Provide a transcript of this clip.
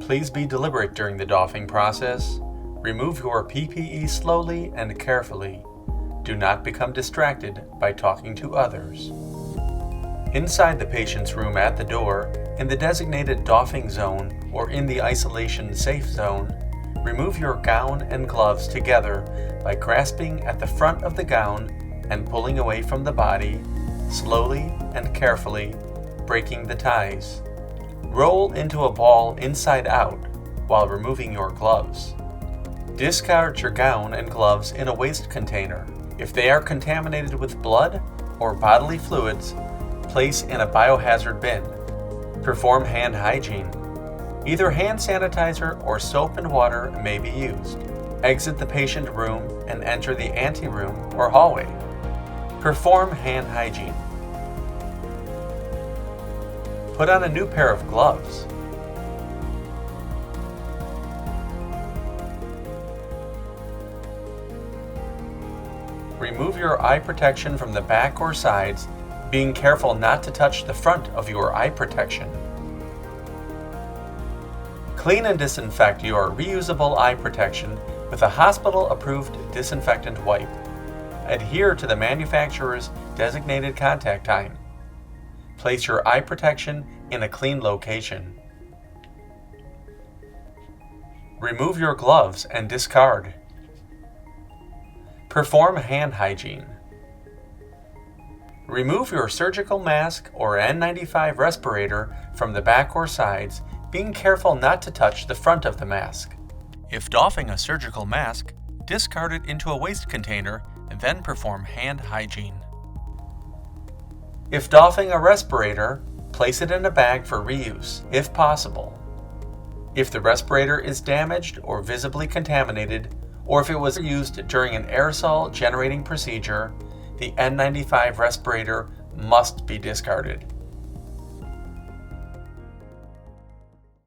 Please be deliberate during the doffing process. Remove your PPE slowly and carefully. Do not become distracted by talking to others. Inside the patient's room at the door, in the designated doffing zone or in the isolation safe zone, remove your gown and gloves together by grasping at the front of the gown and pulling away from the body, slowly and carefully, breaking the ties. Roll into a ball inside out while removing your gloves. Discard your gown and gloves in a waste container. If they are contaminated with blood or bodily fluids, place in a biohazard bin. Perform hand hygiene. Either hand sanitizer or soap and water may be used. Exit the patient room and enter the anteroom or hallway. Perform hand hygiene. Put on a new pair of gloves. Remove your eye protection from the back or sides, being careful not to touch the front of your eye protection. Clean and disinfect your reusable eye protection with a hospital-approved disinfectant wipe. Adhere to the manufacturer's designated contact time. Place your eye protection in a clean location. Remove your gloves and discard. Perform hand hygiene. Remove your surgical mask or N95 respirator from the back or sides, being careful not to touch the front of the mask. If doffing a surgical mask, discard it into a waste container and then perform hand hygiene. If doffing a respirator, place it in a bag for reuse, if possible. If the respirator is damaged or visibly contaminated, or if it was used during an aerosol generating procedure, the N95 respirator must be discarded.